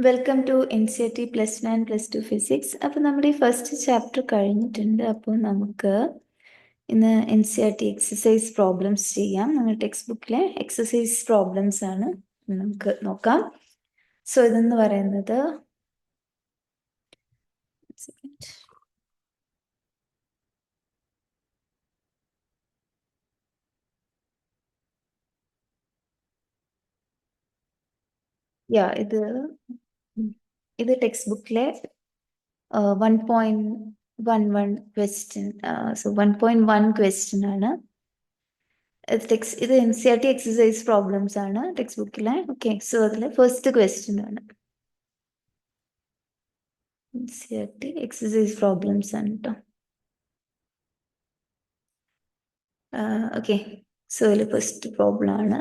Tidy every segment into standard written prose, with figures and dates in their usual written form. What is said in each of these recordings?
Welcome to NCERT +1 +2 physics. അപ്പോൾ നമ്മുടെ ഈ ഫസ്റ്റ് ചാപ്റ്റർ കഴിഞ്ഞിട്ടുണ്ട്. അപ്പോൾ നമുക്ക് ഇന്ന് NCERT എക്സസൈസ് പ്രോബ്ലംസ് ചെയ്യാം. നമ്മുടെ ടെക്സ്റ്റ് ബുക്കിലെ എക്സസൈസ് പ്രോബ്ലംസ് ആണ് നമുക്ക് നോക്കാം. സോ ഇതെന്ന് പറയുന്നത് ഇത് ടെക്സ്റ്റ് ബുക്കിലെ 1.11 ക്വസ്റ്റ്യൻ. സോ 1.1 ക്വസ്റ്റ്യൻ ആണ്. ഇത് NCERT എക്സസൈസ് പ്രോബ്ലംസ് ആണ് ടെക്സ്റ്റ് ബുക്കിലെ. ഓക്കെ, സോ അതിലെ ഫസ്റ്റ് ക്വസ്റ്റ്യൻ ആണ്. NCERT എക്സസൈസ് പ്രോബ്ലംസ് ആണ് കേട്ടോ. ഓക്കെ, സോ അതിൽ ഫസ്റ്റ് പ്രോബ്ലം ആണ്.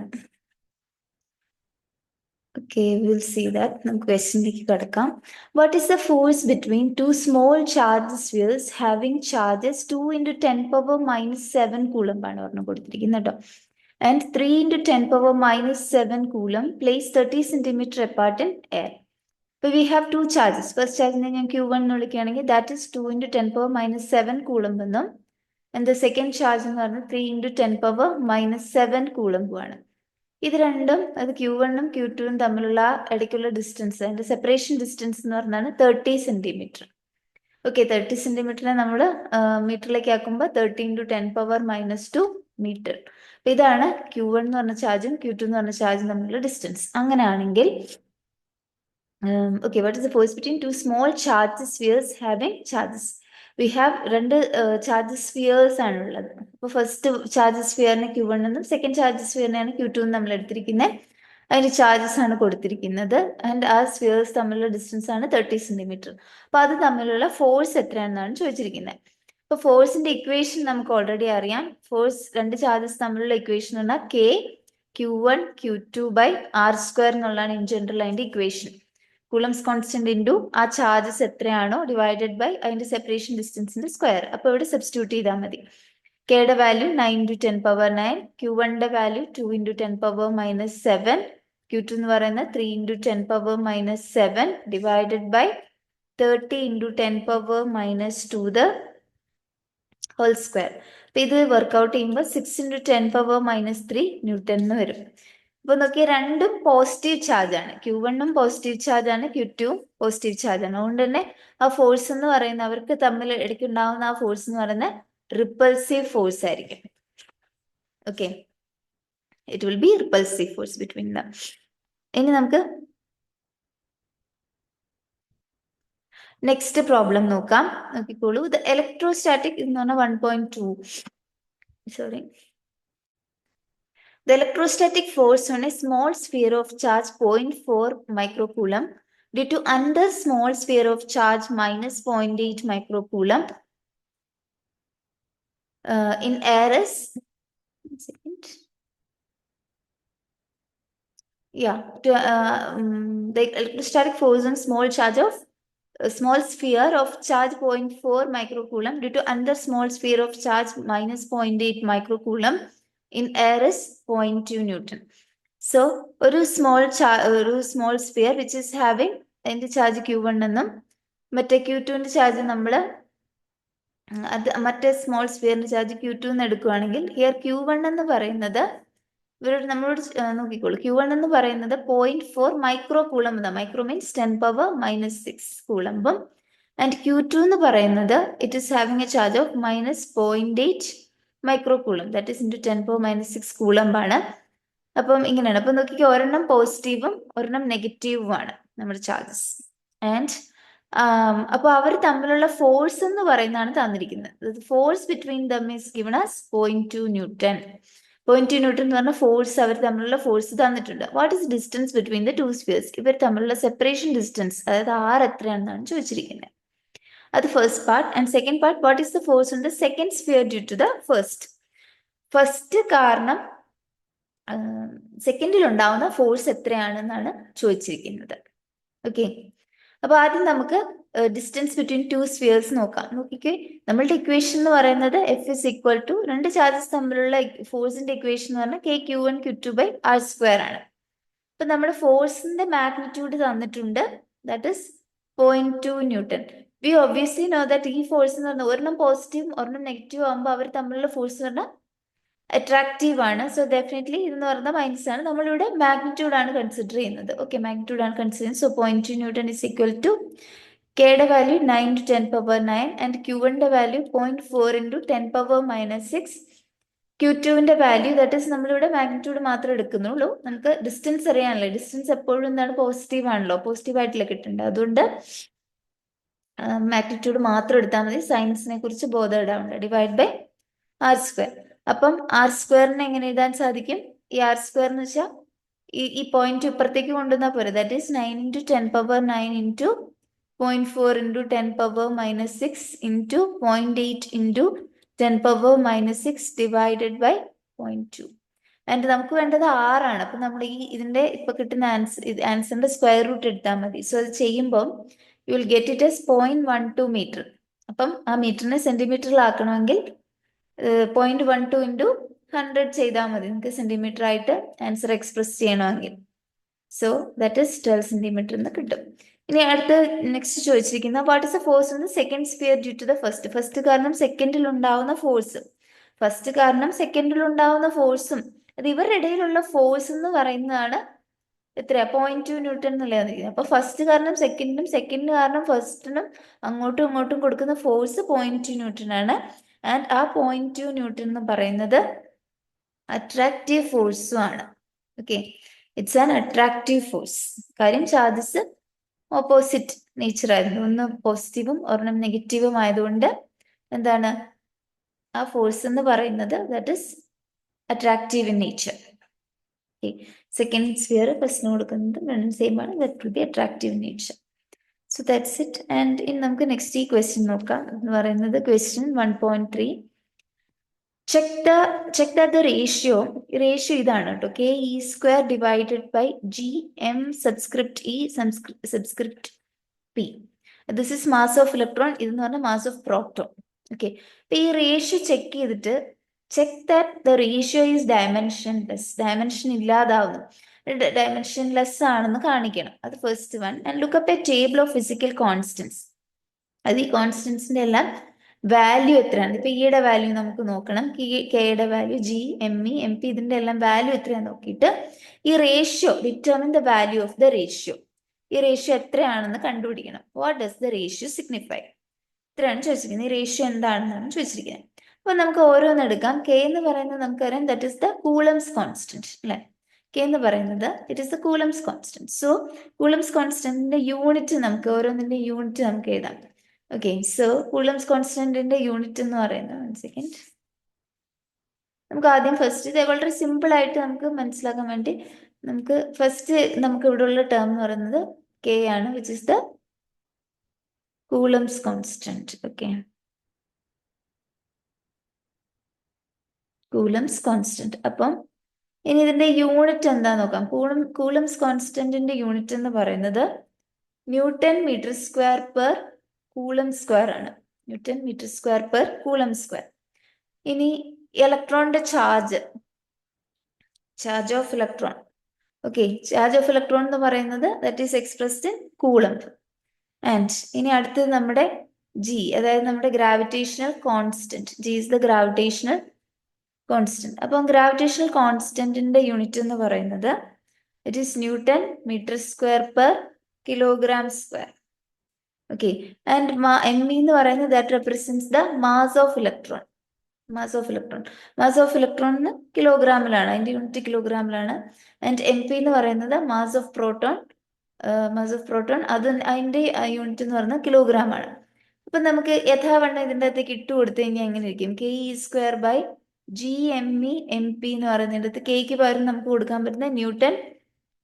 Okay, we'll see that. നമുക്ക് ക്വസ്റ്റ്യനിലേക്ക് കടക്കാം. What is the force between two small charged spheres having charges 2 into 10 power minus 7 coulomb ആണ് പറഞ്ഞു കൊടുത്തിരിക്കുന്നത് കേട്ടോ. And 3 into 10 power minus 7 coulomb placed 30 centimeter apart in air. So we have two charges. First charge ഞാൻ Q1 എന്ന് വിളിക്കുകയാണെങ്കിൽ that is 2 into 10 power minus 7 coulomb എന്നും, and the second charge എന്ന് പറഞ്ഞാൽ 3 into 10 power minus 7 coulomb ആണ്. ഇത് രണ്ടും, അത് Q1ഉം Q2ഉം തമ്മിലുള്ള ഇടയ്ക്കുള്ള ഡിസ്റ്റൻസ്, അതിന്റെ സെപ്പറേഷൻ ഡിസ്റ്റൻസ് എന്ന് പറഞ്ഞാൽ 30 സെന്റിമീറ്റർ. ഓക്കെ, 30 സെന്റിമീറ്ററിനെ നമ്മൾ മീറ്ററിലേക്ക് ആക്കുമ്പോൾ 30 into 10 power minus 2 മീറ്റർ. ഇതാണ് Q1 എന്ന് പറഞ്ഞ ചാർജും Q2 എന്ന് പറഞ്ഞ ചാർജും തമ്മിലുള്ള ഡിസ്റ്റൻസ്. അങ്ങനെയാണെങ്കിൽ okay, what is the force between two small charged spheres having charges? We have രണ്ട് ചാർജ് സ്ഫിയേഴ്സ് ആണുള്ളത്. അപ്പോൾ ഫസ്റ്റ് ചാർജ് സ്ഫിയറിന് Q1 എന്നും സെക്കൻഡ് ചാർജ് സ്ഫിയറിനെയാണ് Q2 എന്ന് നമ്മൾ എടുത്തിരിക്കുന്നത്. അതിന് ചാർജസ് ആണ് കൊടുത്തിരിക്കുന്നത്. ആൻഡ് ആ സ്ഫിയേഴ്സ് തമ്മിലുള്ള ഡിസ്റ്റൻസ് ആണ് 30 സെന്റിമീറ്റർ. അപ്പോൾ അത് തമ്മിലുള്ള ഫോഴ്സ് എത്രയാണെന്നാണ് ചോദിച്ചിരിക്കുന്നത്. അപ്പോൾ ഫോഴ്സിന്റെ ഇക്വേഷൻ നമുക്ക് ഓൾറെഡി അറിയാം. ഫോഴ്സ് രണ്ട് ചാർജസ് തമ്മിലുള്ള ഇക്വേഷൻ പറഞ്ഞാൽ K Q1 Q2 by R² എന്നുള്ളതാണ് ഇൻ ജനറൽ അതിന്റെ ഇക്വേഷൻ. കൂളംസ് കോൺസ്റ്റന്റ് ഇൻറ്റു ആ ചാർജസ് എത്രയാണോ ഡിവൈഡഡ് ബൈ അതിന്റെ സെപ്പറേഷൻ ഡിസ്റ്റൻസിന്റെ സ്ക്വയർ. അപ്പോൾ ഇവിടെ സബ്സ്റ്റിറ്റ്യൂട്ട് ചെയ്താൽ മതി. കെയുടെ വാല്യൂ 9 into 10 power 9, Q1ന്റെ value 2 into 10 power minus 7, Q2 എന്ന് പറയുന്നത് 3 into 10 power minus 7 divided by 30 into 10 power minus 2 the whole square. അപ്പൊ ഇത് വർക്ക്ഔട്ട് ചെയ്യുമ്പോൾ 6 into 10 power minus 3 ന്യൂട്ടൺ എന്ന് വരും. അപ്പൊ നോക്കിയാൽ രണ്ടും പോസിറ്റീവ് ചാർജ് ആണ്. Q1ഉം പോസിറ്റീവ് ചാർജ് ആണ്, Q2ഉം പോസിറ്റീവ് ചാർജ് ആണ്. അതുകൊണ്ട് തന്നെ ആ ഫോഴ്സ് എന്ന് പറയുന്ന അവർക്ക് തമ്മിൽ ഇടയ്ക്ക് ഉണ്ടാവുന്ന ആ ഫോഴ്സ് എന്ന് പറയുന്നത് റിപ്പൾസീവ് ഫോഴ്സ് ആയിരിക്കും. Okay, it will be repulsive force between them. ഇനി നമുക്ക് നെക്സ്റ്റ് പ്രോബ്ലം നോക്കാം. നോക്കിക്കോളൂ. ഇത് ഇലക്ട്രോസ്റ്റാറ്റിക് എന്ന് പറഞ്ഞാൽ 1.2. Sorry, the electrostatic force on a small sphere of charge 0.4 microcoulomb due to another small sphere of charge minus 0.8 microcoulomb in air is, the electrostatic force on small charge of small sphere of charge 0.4 microcoulomb due to another small sphere of charge minus 0.8 microcoulomb in air is 0.2 Newton. So ഒരു small sphere which is having അതിന്റെ charge Q1 എന്നും മറ്റേ Q2ന്റെ charge നമ്മൾ മറ്റേ small സ്ഫിയറിന്റെ charge Q2 എന്ന് എടുക്കുകയാണെങ്കിൽ here Q1 എന്ന് പറയുന്നത് ഇവരോട് നമ്മളോട് നോക്കിക്കോളൂ. Q1 എന്ന് പറയുന്നത് 0.4 മൈക്രോ കൂളം എന്നാണ്. മൈക്രോ മീൻസ് 10 power minus 6 കൂളമ്പും. ആൻഡ് Q2 എന്ന് പറയുന്നത് it is having a charge of minus 0.8 micro coulomb, that is into 10 power minus 6 കൂളമ്പാണ്. അപ്പം ഇങ്ങനെയാണ്. അപ്പൊ നോക്കിക്കോ, ഒരെണ്ണം പോസിറ്റീവും ഒരെണ്ണം നെഗറ്റീവും ആണ് നമ്മുടെ ചാർജസ്. ആൻഡ് അപ്പൊ അവർ തമ്മിലുള്ള ഫോഴ്സ് എന്ന് പറയുന്നതാണ് തന്നിരിക്കുന്നത്. Force between them is given as 0.2 Newton. 0.2 Newton എന്ന് പറഞ്ഞ ഫോഴ്സ്, അവർ തമ്മിലുള്ള ഫോഴ്സ് തന്നിട്ടുണ്ട്. What is distance between the two spheres? ഇവർ തമ്മിലുള്ള സെപ്പറേഷൻ ഡിസ്റ്റൻസ്, അതായത് R എത്രയാണെന്നാണ് ചോദിച്ചിരിക്കുന്നത്. അത് first part. And second part, what is the force on the second sphere due to the first? First കാരണം സെക്കൻഡിൽ ഉണ്ടാവുന്ന ഫോഴ്സ് എത്രയാണെന്നാണ് ചോദിച്ചിരിക്കുന്നത്. ഓക്കെ, അപ്പൊ ആദ്യം നമുക്ക് ഡിസ്റ്റൻസ് ബിറ്റ്വീൻ ടു സ്ഫിയേഴ്സ് നോക്കാം. നോക്കിക്കേ, നമ്മളുടെ ഇക്വേഷൻ എന്ന് പറയുന്നത് F is equal to രണ്ട് ചാർജസ് തമ്മിലുള്ള ഫോഴ്സിന്റെ ഇക്വേഷൻ എന്ന് പറഞ്ഞാൽ K Q1 Q2 by R² ആണ്. അപ്പൊ നമ്മുടെ ഫോഴ്സിന്റെ മാഗ്നിറ്റ്യൂഡ് തന്നിട്ടുണ്ട്, that is 0.2 Newton. We obviously know that ഈ ഫോഴ്സ് എന്ന് പറഞ്ഞാൽ ഒരെണ്ണം പോസിറ്റീവും ഒരെണ്ണം നെഗറ്റീവ് ആകുമ്പോൾ അവർ തമ്മിലുള്ള ഫോഴ്സ് എന്ന് പറഞ്ഞാൽ അട്രാക്റ്റീവ് ആണ്. സോ ഡെഫിനറ്റ്ലി ഇതെന്ന് പറയുന്നത് മൈനസ് ആണ്. നമ്മളിവിടെ മാഗ്നിറ്റ്യൂഡ് ആണ് കൺസിഡർ ചെയ്യുന്നത്. ഓക്കെ, മാഗ്നിറ്റ്യൂഡ് ആണ് കൺസിഡർ ചെയ്യുന്നത്. So 0.2 Newton is equal to കെയുടെ വാല്യൂ 9 to 10 power 9 ആൻഡ് ക്യൂവിൻ്റെ വാല്യൂ 0.4 into 10 power -6. Q2വിൻ്റെ വാല്യൂ ദാറ്റ് ഇസ് നമ്മളിവിടെ മാഗ്നിറ്റ്യൂഡ് മാത്രമേ എടുക്കുന്നുള്ളൂ. നമുക്ക് ഡിസ്റ്റൻസ് അറിയാനല്ലോ. ഡിസ്റ്റൻസ് എപ്പോഴും എന്താണ് പോസിറ്റീവ് ആണല്ലോ, പോസിറ്റീവ് ആയിട്ടില്ല കിട്ടുന്നുണ്ട്. അതുകൊണ്ട് മാഗ്നിറ്റ്യൂഡ് മാത്രം എടുത്താൽ മതി. സയൻസിനെ കുറിച്ച് ബോധമിടാറുണ്ട്. Divide by r². അപ്പം r² എങ്ങനെ എഴുതാൻ സാധിക്കും? ഈ r² എന്ന് വെച്ചാൽ ഈ പോയിന്റ് ഇപ്പുറത്തേക്ക് കൊണ്ടുവന്നാൽ പോരെ. That is 9 into 10 power 9 into 0.4 into 10 power -6 into 0.8 into 10 power -6 divided by 0.2. And നമുക്ക് വേണ്ടത് 6 ആണ്. അപ്പം നമ്മൾ ഇതിന്റെ ഇപ്പൊ കിട്ടുന്ന ആൻസറിന്റെ സ്ക്വയർ റൂട്ട് എടുത്താൽ മതി. സോ അത് ചെയ്യുമ്പോൾ you will get it as 0.12 metre. അപ്പം ആ മീറ്ററിനെ സെന്റിമീറ്ററിലാക്കണമെങ്കിൽ 0.12 into 100 ചെയ്താൽ മതി. നിങ്ങൾക്ക് സെന്റിമീറ്റർ ആയിട്ട് ആൻസർ എക്സ്പ്രസ് ചെയ്യണമെങ്കിൽ. സോ ദാറ്റ് ഇസ് 12 സെന്റിമീറ്റർ എന്ന് കിട്ടും. ഇനി അടുത്ത് നെക്സ്റ്റ് ചോദിച്ചിരിക്കുന്ന what is the force in the second sphere due to the first. First കാരണം സെക്കൻഡിൽ ഉണ്ടാവുന്ന ഫോഴ്സ്. ഫസ്റ്റ് കാരണം സെക്കൻഡിൽ ഉണ്ടാവുന്ന ഫോഴ്സും അത് ഇവരുടെ ഇടയിലുള്ള ഫോഴ്സ് എന്ന് പറയുന്നതാണ് എത്രയാ 0.2 Newton എന്നുള്ളത്. അപ്പൊ ഫസ്റ്റ് കാരണം സെക്കൻഡിനും സെക്കൻഡ് കാരണം ഫസ്റ്റിനും അങ്ങോട്ടും ഇങ്ങോട്ടും കൊടുക്കുന്ന ഫോഴ്സ് 0.2 Newton ആണ്. ആൻഡ് ആ 0.2 Newton എന്ന് പറയുന്നത് അട്രാക്റ്റീവ് ഫോഴ്സും ആണ്. Okay, it's an attractive force. കാര്യം ചാർജസ് ഓപ്പോസിറ്റ് നേച്ചർ ആയിരുന്നു. ഒന്ന് പോസിറ്റീവും ഒരെണ്ണം നെഗറ്റീവും ആയതുകൊണ്ട് എന്താണ് ആ ഫോഴ്സ് എന്ന് പറയുന്നത് that is attractive in nature. Okay, second sphere ഫസ്റ്റിന് കൊടുക്കുന്നത് രണ്ടും സെയിം ആണ്. That will be attractive in nature. So that's it. And ഇനി നമുക്ക് നെക്സ്റ്റ് ഈ ക്വസ്റ്റ്യൻ നോക്കാം. എന്ന് പറയുന്നത് question 1.3. check that the ratio ഇതാണ് കേട്ടോ. ke² divided by gm subscript e subscript p. This is mass of electron. ഇതെന്ന് പറഞ്ഞാൽ mass of proton. ഓക്കെ, അപ്പൊ ഈ റേഷ്യോ ചെക്ക് ചെയ്തിട്ട് check that the ratio is dimensionless. Dimension ഇല്ലാതാവുന്നു, ഡയമെൻഷൻലെസ് ആണെന്ന് കാണിക്കണം. അത് first one. And look up a table of physical constants. അത് ഈ കോൺസ്റ്റൻസിന്റെ എല്ലാം വാല്യൂ എത്രയാണ്? ഇപ്പൊ ഇയുടെ വാല്യൂ നമുക്ക് നോക്കണം. കെയുടെ value, G, M E, M P, ഇതിന്റെ എല്ലാം വാല്യൂ എത്രയാന്ന് നോക്കിയിട്ട് ഈ ratio determine the value of the ratio. ഈ റേഷ്യോ എത്രയാണെന്ന് കണ്ടുപിടിക്കണം. What does the ratio signify? ഇത്രയാണ് ചോദിച്ചിരിക്കുന്നത്. ഈ റേഷ്യോ എന്താണെന്നാണ് ചോദിച്ചിരിക്കുന്നത്. അപ്പൊ നമുക്ക് ഓരോന്ന് എടുക്കാം. കെ എന്ന് പറയുന്നത് നമുക്കറിയാം that is the coulomb's constant അല്ലെ. കെ എന്ന് പറയുന്നത് it is the coulomb's constant. So coulomb's കോൺസ്റ്റന്റിന്റെ യൂണിറ്റ് നമുക്ക് ഓരോന്നിന്റെ യൂണിറ്റ് നമുക്ക് എഴുതാം. ഓക്കെ, സോ കൂളംസ് കോൺസ്റ്റന്റിന്റെ യൂണിറ്റ് എന്ന് പറയുന്നത് 1 second. നമുക്ക് ആദ്യം ഫസ്റ്റ് ഇത് വളരെ സിമ്പിൾ ആയിട്ട് നമുക്ക് മനസ്സിലാക്കാൻ വേണ്ടി നമുക്ക് ഫസ്റ്റ് നമുക്ക് ഇവിടെ ഉള്ള ടേം എന്ന് പറയുന്നത് കെ ആണ്, which is the coulomb's constant. Okay, coulombs constant. അപ്പം ഇനി ഇതിന്റെ യൂണിറ്റ് എന്താ നോക്കാം. കൂളംസ് കോൺസ്റ്റന്റിന്റെ യൂണിറ്റ് എന്ന് പറയുന്നത് newton metre square per coulomb square ആണ്. Newton metre square per coulomb square. ഇനി ഇലക്ട്രോണിന്റെ charge of electron. Okay, charge of electron എന്ന് പറയുന്നത് that is expressed in coulomb. And ഇനി അടുത്തത് നമ്മുടെ ജി, അതായത് നമ്മുടെ gravitational constant. G is the gravitational constant. അപ്പം ഗ്രാവിറ്റേഷണൽ കോൺസ്റ്റന്റിന്റെ യൂണിറ്റ് എന്ന് പറയുന്നത് it is newton metre square per kilogram square. Okay, and M എന്ന് പറയുന്നത് that represents the mass of electron. Mass of electron കിലോഗ്രാമിലാണ്, അതിന്റെ യൂണിറ്റ് കിലോഗ്രാമിലാണ്. ആൻഡ് എം പി എന്ന് പറയുന്നത് മാസ് ഓഫ് പ്രോട്ടോൺ അത് അതിന്റെ യൂണിറ്റ് എന്ന് പറയുന്നത് കിലോഗ്രാം ആണ്. അപ്പൊ നമുക്ക് യഥാവണ്ണം ഇതിൻ്റെ അകത്തേക്ക് ഇട്ട് കൊടുത്തു കഴിഞ്ഞാൽ എങ്ങനെ ഇരിക്കും? ke² by gme mp എന്ന് പറയുന്നതിൻ്റെ കെക്ക് പകരം നമുക്ക് കൊടുക്കാൻ പറ്റുന്ന newton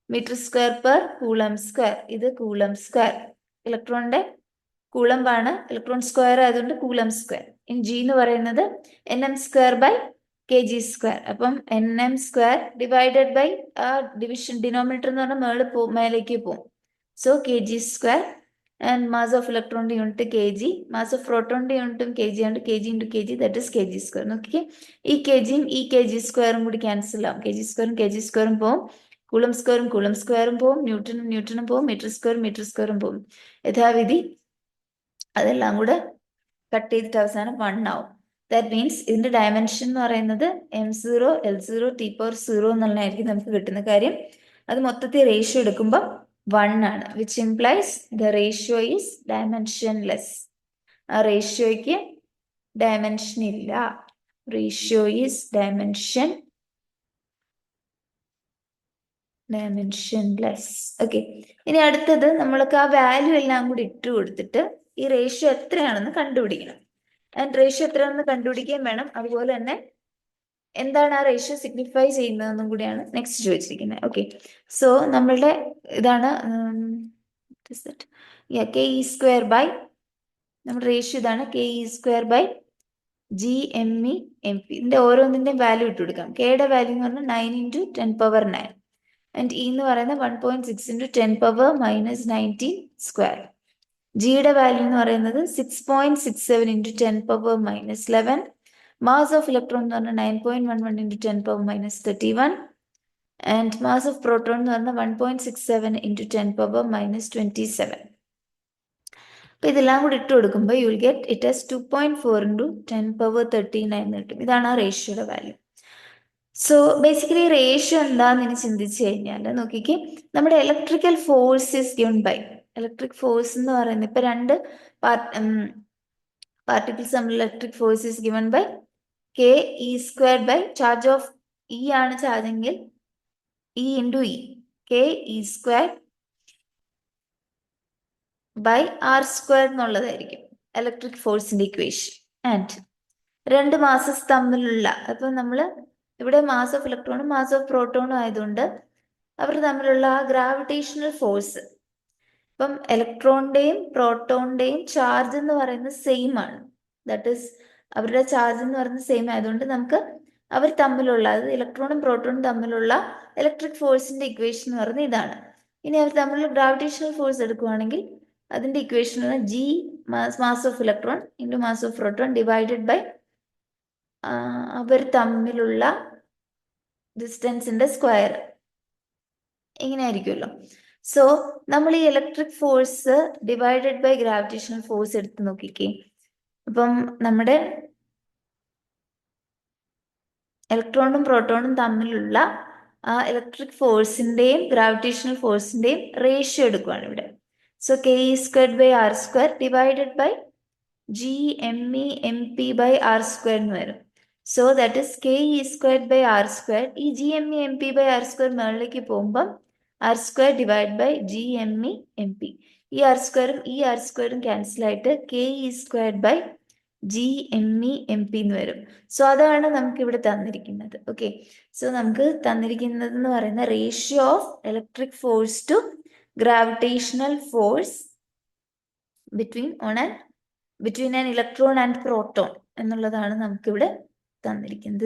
metre square per coulomb square. ഇത് കൂളം സ്ക്വയർ, ഇലക്ട്രോണിന്റെ കൂളംബാണ്, ഇലക്ട്രോൺ സ്ക്വയർ ആയതുകൊണ്ട് കൂളം സ്ക്വയർ. ഇനി ജി എന്ന് പറയുന്നത് nm² by kg². അപ്പം nm² ഡിവൈഡഡ് ബൈ ആ ഡിവിഷൻ ഡിനോമിനേറ്റർ എന്ന് പറഞ്ഞാൽ മേലേക്ക് പോകും. So kg². And mass of ഇലക്ട്രോണിന്റെ യൂണിറ്റ് kg, മാസ് ഓഫ് പ്രോട്ടോണിന്റെ യൂണിറ്റും kg ആണ്. kg into kg that is kg². നോക്കിക്കേ, ഈ kgയും ഈ kg² കൂടി ക്യാൻസൽ ആവും. kg² ഉം kg² പോകും. കൂളം സ്ക്വയറും പോവും, ന്യൂട്ടണും പോവും, മീറ്റർ സ്ക്വയറും പോവും. യഥാവിധി അതെല്ലാം കൂടെ കട്ട് ചെയ്തിട്ട് അവസാനം 1 ആവും. ദാറ്റ് മീൻസ് ഇതിന്റെ ഡയമെൻഷൻ എന്ന് പറയുന്നത് m0 L0 T⁴0 എന്നുള്ളതായിരിക്കും നമുക്ക് കിട്ടുന്ന കാര്യം. അത് മൊത്തത്തിൽ റേഷ്യോ എടുക്കുമ്പോൾ 1 ആണ്, which implies the ratio is dimensionless. ആ റേഷ്യോയ്ക്ക് ഡയമെൻഷൻ ഇല്ല. Ratio is dimensionless. ഓക്കെ, ഇനി അടുത്തത് നമ്മൾക്ക് ആ വാല്യൂ എല്ലാം കൂടി ഇട്ട് കൊടുത്തിട്ട് ഈ റേഷ്യോ എത്രയാണെന്ന് കണ്ടുപിടിക്കണം. ആൻഡ് റേഷ്യോ എത്രയാണെന്ന് കണ്ടുപിടിക്കുകയും വേണം. അതുപോലെ തന്നെ എന്താണ് ആ റേഷ്യോ സിഗ്നിഫൈ ചെയ്യുന്നതെന്നും കൂടിയാണ് നെക്സ്റ്റ് ചോദിച്ചിരിക്കുന്നത്. ഓക്കെ, സോ നമ്മളുടെ ഇതാണ് Ke² നമ്മുടെ റേഷ്യോ ഇതാണ്, Ke² GME/MP. ഇതിന്റെ ഓരോന്നിന്റെയും വാല്യൂ ഇട്ട് കൊടുക്കാം. കെയുടെ വാല്യൂ എന്ന് പറഞ്ഞാൽ 9 × 10⁻⁹ ആൻഡ് ഇ എന്ന് പറയുന്നത് 1.6 × 10⁻19². ജിയുടെ വാല്യൂ എന്ന് പറയുന്നത് 6.67 × 10⁻11. മാസ് ഓഫ് ഇലക്ട്രോൺ എന്ന് പറഞ്ഞാൽ 9.11 × 10⁻31 ആൻഡ് മാസ് ഓഫ് പ്രോട്ടോൺ എന്ന് പറഞ്ഞാൽ 1.67 × 10⁻27. അപ്പൊ ഇതെല്ലാം കൂടി ഇട്ട് കൊടുക്കുമ്പോൾ you will get it as 2.4 × 10⁻39 കിട്ടും. ഇതാണ് ആ റേഷ്യോയുടെ വാല്യൂ. സോ ബേസിക്കലി റേഷ്യോ എന്താന്ന് ഇനി ചിന്തിച്ചു കഴിഞ്ഞാൽ നോക്കിക്കേ, നമ്മുടെ electrical force is given by, electric force എന്ന് പറയുന്നത് ഇപ്പൊ രണ്ട് പാർട്ടിക്കിൾസ് തമ്മിൽ electric force is given by Ke² charge of E ആണ് ചാർജെങ്കിൽ E × E, Ke² R² എന്നുള്ളതായിരിക്കും ഇലക്ട്രിക് ഫോഴ്സിന്റെ ഇക്വേഷൻ. ആൻഡ് രണ്ട് മാസസ് തമ്മിലുള്ള, അപ്പൊ നമ്മൾ ഇവിടെ മാസ് ഓഫ് ഇലക്ട്രോണും മാസ് ഓഫ് പ്രോട്ടോണും ആയതുകൊണ്ട് അവർ തമ്മിലുള്ള ആ ഗ്രാവിറ്റേഷണൽ ഫോഴ്സ്, ഇപ്പം ഇലക്ട്രോണിന്റെയും പ്രോട്ടോണിന്റെയും ചാർജ് എന്ന് പറയുന്നത് സെയിം ആണ്. ദാറ്റ് ഈസ് അവരുടെ ചാർജ് എന്ന് പറയുന്നത് സെയിം ആയതുകൊണ്ട് നമുക്ക് അവർ തമ്മിലുള്ള, അത് ഇലക്ട്രോണും പ്രോട്ടോണും തമ്മിലുള്ള ഇലക്ട്രിക് ഫോഴ്സിന്റെ ഇക്വേഷൻ എന്ന് പറയുന്നത് ഇതാണ്. ഇനി അവർ തമ്മിലുള്ള ഗ്രാവിറ്റേഷണൽ ഫോഴ്സ് എടുക്കുകയാണെങ്കിൽ അതിന്റെ equation G mass of electron into mass of proton divided by അവർ തമ്മിലുള്ള ഡിസ്റ്റൻസിന്റെ സ്ക്വയർ, ഇങ്ങനെ ആയിരിക്കുമല്ലോ. സോ നമ്മൾ ഈ electric force divided by gravitational force എടുത്ത് നോക്കിക്കേ. അപ്പം നമ്മുടെ ഇലക്ട്രോണും പ്രോട്ടോണും തമ്മിലുള്ള ആ ഇലക്ട്രിക് ഫോഴ്സിന്റെയും ഗ്രാവിറ്റേഷണൽ ഫോഴ്സിന്റെയും റേഷ്യോ എടുക്കുകയാണ് ഇവിടെ. So Ke² R² divided by GME/MP/R² എന്ന് വരും. So that is Ke² R². ഈ GME/MP/R² മുകളിലേക്ക് പോകുമ്പം R² ഡിവൈഡ് ബൈ GME/MP. ഈ R²ഉം ക്യാൻസൽ ആയിട്ട് Ke² GME/MP എന്ന് വരും. സോ അതാണ് നമുക്ക് ഇവിടെ തന്നിരിക്കുന്നത്. ഓക്കെ, സോ നമുക്ക് തന്നിരിക്കുന്നത് എന്ന് പറയുന്ന ratio of electric force to gravitational force between an electron and proton എന്നുള്ളതാണ് നമുക്കിവിടെ തന്നിരിക്കുന്നത്.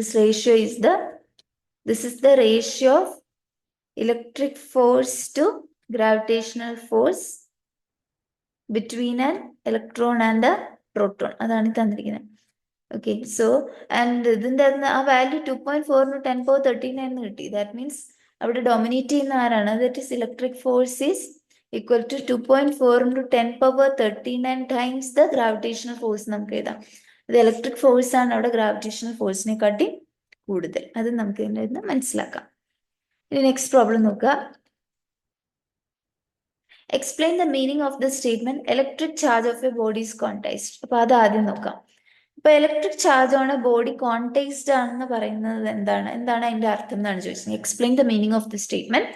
This is the ratio of electric force to gravitational force between an electron and proton, അതാണ് തന്നിരിക്കുന്നത്. ഓക്കെ, സോ ആൻഡ് ഇതിൻ്റെ ആ വാല്യൂ 2.4 × 10⁻39 എന്ന് കിട്ടി. That means അവിടെ ഡൊമിനേറ്റ് ചെയ്യുന്ന ആരാണ്? That is electric force is equal to 2.4 × 10⁻39 times the gravitational force നമുക്ക് എഴുതാം. ഇത് ഇലക്ട്രിക് ഫോഴ്സ് ആണ് അവിടെ ഗ്രാവിറ്റേഷണൽ ഫോഴ്സിനെ കാട്ടി കൂടുതൽ. അത് നമുക്ക് ഇതിൻ്റെ നിന്ന് മനസ്സിലാക്കാം. ഇനി നെക്സ്റ്റ് പ്രോബ്ലം നോക്കുക. Explain the meaning of the statement electric charge of A body is quantised. അപ്പൊ അത് ആദ്യം നോക്കാം. ഇപ്പൊ ഇലക്ട്രിക് ചാർജ് ആണ് ബോഡി ക്വാണ്ടൈസ്ഡ് ആണെന്ന് പറയുന്നത് എന്താണ് അതിന്റെ അർത്ഥം എന്നാണ് ചോദിച്ചത്. Explain the meaning of the statement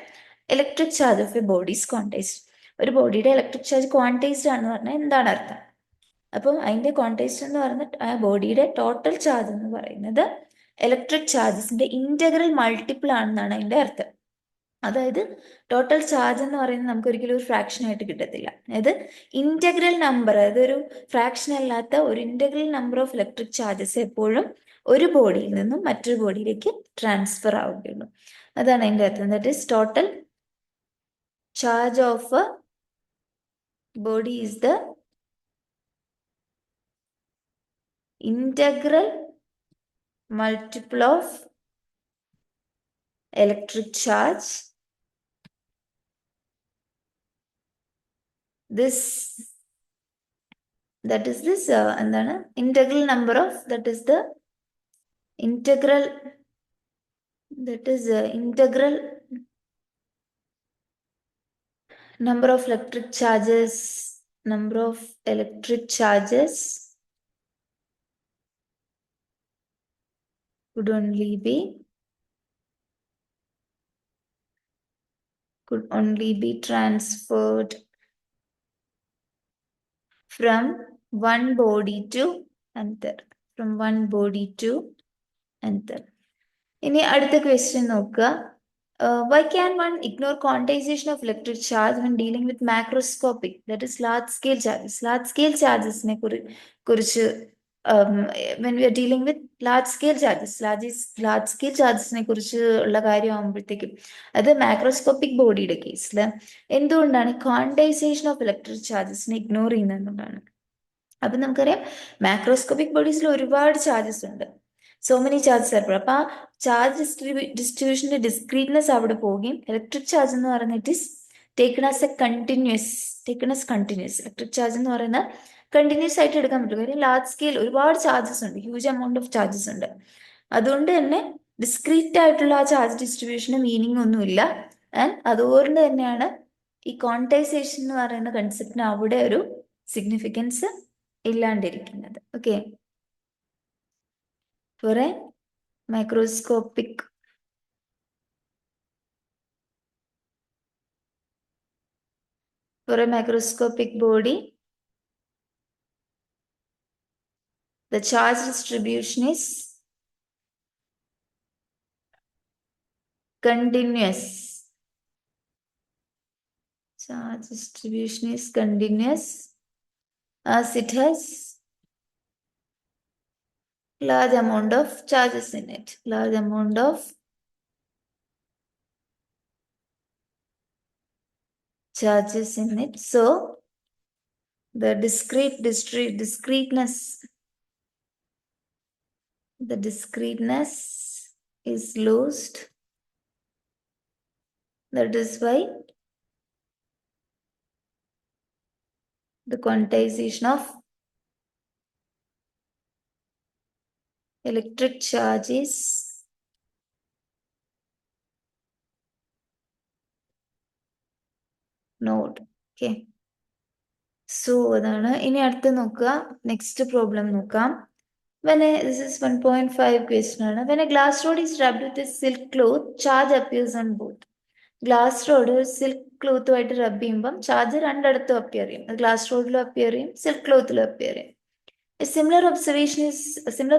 electric charge of A body is quantised. ഒരു ബോഡിയുടെ ഇലക്ട്രിക് ചാർജ് ക്വാണ്ടൈസ്ഡ് ആണെന്ന് പറഞ്ഞാൽ എന്താണ് അർത്ഥം? അപ്പം അതിന്റെ ക്വാണ്ടൈസ്ഡ് എന്ന് പറഞ്ഞ ആ ബോഡിയുടെ ടോട്ടൽ ചാർജ് എന്ന് പറയുന്നത് ഇലക്ട്രിക് ചാർജസിന്റെ ഇന്റഗ്രൽ മൾട്ടിപ്പിൾ ആണെന്നാണ് അതിന്റെ അർത്ഥം. അതായത് ടോട്ടൽ ചാർജ് എന്ന് പറയുന്നത് നമുക്ക് ഒരിക്കലും ഒരു ഫ്രാക്ഷൻ ആയിട്ട് കിട്ടത്തില്ല. അതായത് ഇന്റഗ്രൽ നമ്പർ, അതായത് ഒരു ഫ്രാക്ഷൻ അല്ലാത്ത ഒരു integral number of electric charges എപ്പോഴും ഒരു ബോഡിയിൽ നിന്നും മറ്റൊരു ബോഡിയിലേക്ക് ട്രാൻസ്ഫർ ആവുകയുള്ളൂ. അതാണ് അതിൻ്റെ അർത്ഥം. That is total charge of A body is the integral multiple of electric charge this, that is this എന്താണ് integral number of, that is the integral, that is integral number of electric charges, number of electric charges could only be transferred from one body to another, from one body to another. ഇനി അടുത്ത question നോക്കുക. Why can one ignore quantization of electric charge when dealing with macroscopic, that is large scale charges? Large scale charges ne kurichu when we are dealing with large scale charges, large scale charges ne kurichu ulla karyam ആവുമ്പോഴത്തേക്കും അത് macroscopic ബോഡിയുടെ കേസിൽ എന്തുകൊണ്ടാണ് quantisation of electric ചാർജസിനെ ignore ചെയ്യുന്നതെന്നുള്ളതാണ്. അപ്പം നമുക്കറിയാം macroscopic ബോഡീസിൽ ഒരുപാട് charges ഉണ്ട്, so many charges ഏർപ്പെടും. അപ്പം ആ ചാർജ് ഡിസ്ട്രിബ്യൂഷന്റെ ഡിസ്ക്രീറ്റ്നെസ് അവിടെ പോവുകയും ഇലക്ട്രിക് ചാർജ് എന്ന് പറയുന്നത് it is taken as a continuous, electric charge എന്ന് പറയുന്നത് കണ്ടിന്യൂസ് ആയിട്ട് എടുക്കാൻ പറ്റും. കാര്യം ലാർജ് സ്കെയിൽ ഒരുപാട് ചാർജസ് ഉണ്ട്, ഹ്യൂജ് എമൗണ്ട് ഓഫ് ചാർജസ് ഉണ്ട്. അതുകൊണ്ട് തന്നെ ഡിസ്ക്രീറ്റ് ആയിട്ടുള്ള ആ ചാർജ് ഡിസ്ട്രിബ്യൂഷന് മീനിങ് ഒന്നുമില്ല. ആൻഡ് അതുകൊണ്ട് തന്നെയാണ് ഈ ക്വാണ്ടൈസേഷൻ എന്ന് പറയുന്ന കൺസെപ്റ്റിന് അവിടെ ഒരു സിഗ്നിഫിക്കൻസ് ഇല്ലാണ്ടിരിക്കുന്നത്. Okay, for a macroscopic body, the charge distribution is continuous. Charge distribution is continuous as it has large amount of charges in it, large amount of charges in it. So the discreteness is lost. That is why the quantization of electric charge is node. Okay, so അതാണ്. ഇനി അടുത്ത് നോക്കുക, next problem നോക്കാം. this is 1.5 question ആണ്. When a glass rod is rubbed with a silk cloth, charge appears on both. Glass rod silk ക്ലോത്തുമായിട്ട് rub ചെയ്യുമ്പം charge രണ്ടിടത്തും appear ചെയ്യും. ഗ്ലാസ് റോഡിലും അപ്പിയർ ചെയ്യും, സിൽക്ക് ക്ലോത്തിലും അപ്പിയർ ചെയ്യും. A similar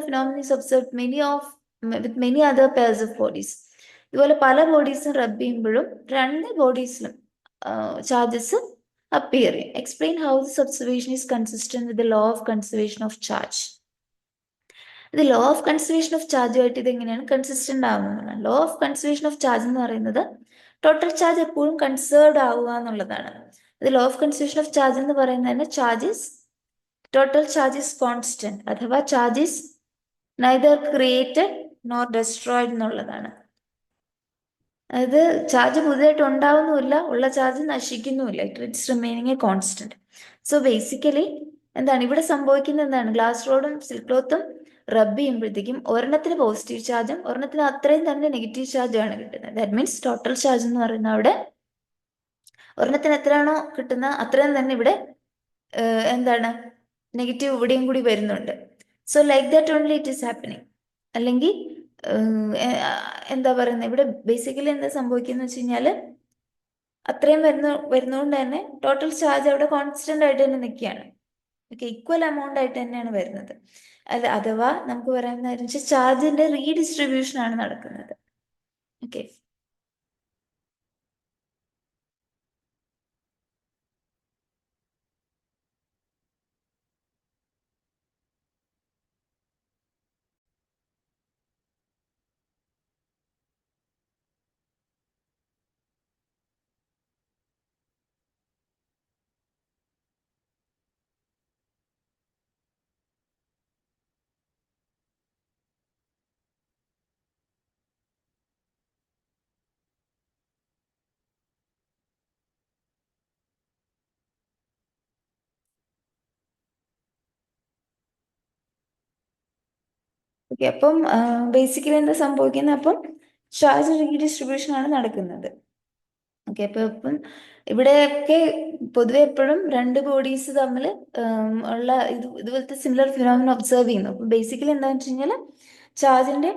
phenomenon is observed with many other pairs of bodies. ഇതുപോലെ പല ബോഡീസും റബ് ചെയ്യുമ്പോഴും രണ്ട് ബോഡീസിലും ചാർജസ് അപ്പിയർ ചെയ്യും. Explain how this observation is consistent with the law of conservation of charge. ഇത് ലോ ഓഫ് കൺസർവേഷൻ ഓഫ് ചാർജുമായിട്ട് ഇത് എങ്ങനെയാണ് consistent ആവുന്നതാണ്. Law of conservation of charge എന്ന് പറയുന്നത് ടോട്ടൽ ചാർജ് എപ്പോഴും കൺസേർവ്ഡ് ആവുക എന്നുള്ളതാണ്. ഇത് law of conservation of charge എന്ന് പറയുന്നത് ടോട്ടൽ ചാർജ് ഇസ് കോൺസ്റ്റന്റ്, അഥവാ charge is neither created nor destroyed എന്നുള്ളതാണ്. അതായത് ചാർജ് പുതിയതായിട്ട് ഉണ്ടാവുന്നുമില്ല, ഉള്ള charge നശിക്കുന്നുമില്ല. It's remaining a constant. So basically എന്താണ് ഇവിടെ സംഭവിക്കുന്നത്? എന്താണ്, ഗ്ലാസ് റോഡും സിൽക്ക് ക്ലോത്തും റബ് ചെയ്യുമ്പോഴത്തേക്കും ഒരെണ്ണത്തിന് പോസിറ്റീവ് ചാർജും ഒരെണ്ണത്തിന് അത്രയും തന്നെ നെഗറ്റീവ് ചാർജുമാണ് കിട്ടുന്നത്. ദാറ്റ് മീൻസ് ടോട്ടൽ ചാർജ് എന്ന് പറയുന്നത് അവിടെ ഒരെണ്ണത്തിന് എത്രയാണോ കിട്ടുന്നത് അത്രയും തന്നെ ഇവിടെ എന്താണ് നെഗറ്റീവ് ഇവിടെയും കൂടി വരുന്നുണ്ട്. So like that only it is happening. അല്ലെങ്കിൽ എന്താ പറയുന്നത്, ഇവിടെ ബേസിക്കലി എന്താ സംഭവിക്കുന്നത് വെച്ച് കഴിഞ്ഞാൽ അത്രയും വരുന്നതുകൊണ്ട് തന്നെ ടോട്ടൽ ചാർജ് അവിടെ കോൺസ്റ്റന്റ് ആയിട്ട് തന്നെ നിൽക്കുകയാണ്. ഓക്കെ, ഈക്വൽ എമൗണ്ട് ആയിട്ട് തന്നെയാണ് വരുന്നത്. അഥവാ നമുക്ക് പറയാവുന്ന ചാർജിന്റെ റീഡിസ്ട്രിബ്യൂഷൻ ആണ് നടക്കുന്നത്. ഓക്കെ, ഓക്കെ, അപ്പം ബേസിക്കലി എന്താ സംഭവിക്കുന്നത്, അപ്പം ചാർജ് റീഡിസ്ട്രിബ്യൂഷൻ ആണ് നടക്കുന്നത്. ഓക്കെ, അപ്പൊ ഇപ്പം ഇവിടെയൊക്കെ പൊതുവെ എപ്പോഴും രണ്ട് ബോഡീസ് തമ്മിൽ ഉള്ള ഇതുപോലത്തെ സിമിലർ ഫിനോമിന ഒബ്സർവ് ചെയ്യുന്നു. അപ്പം ബേസിക്കലി എന്താണെന്ന് വെച്ച് കഴിഞ്ഞാൽ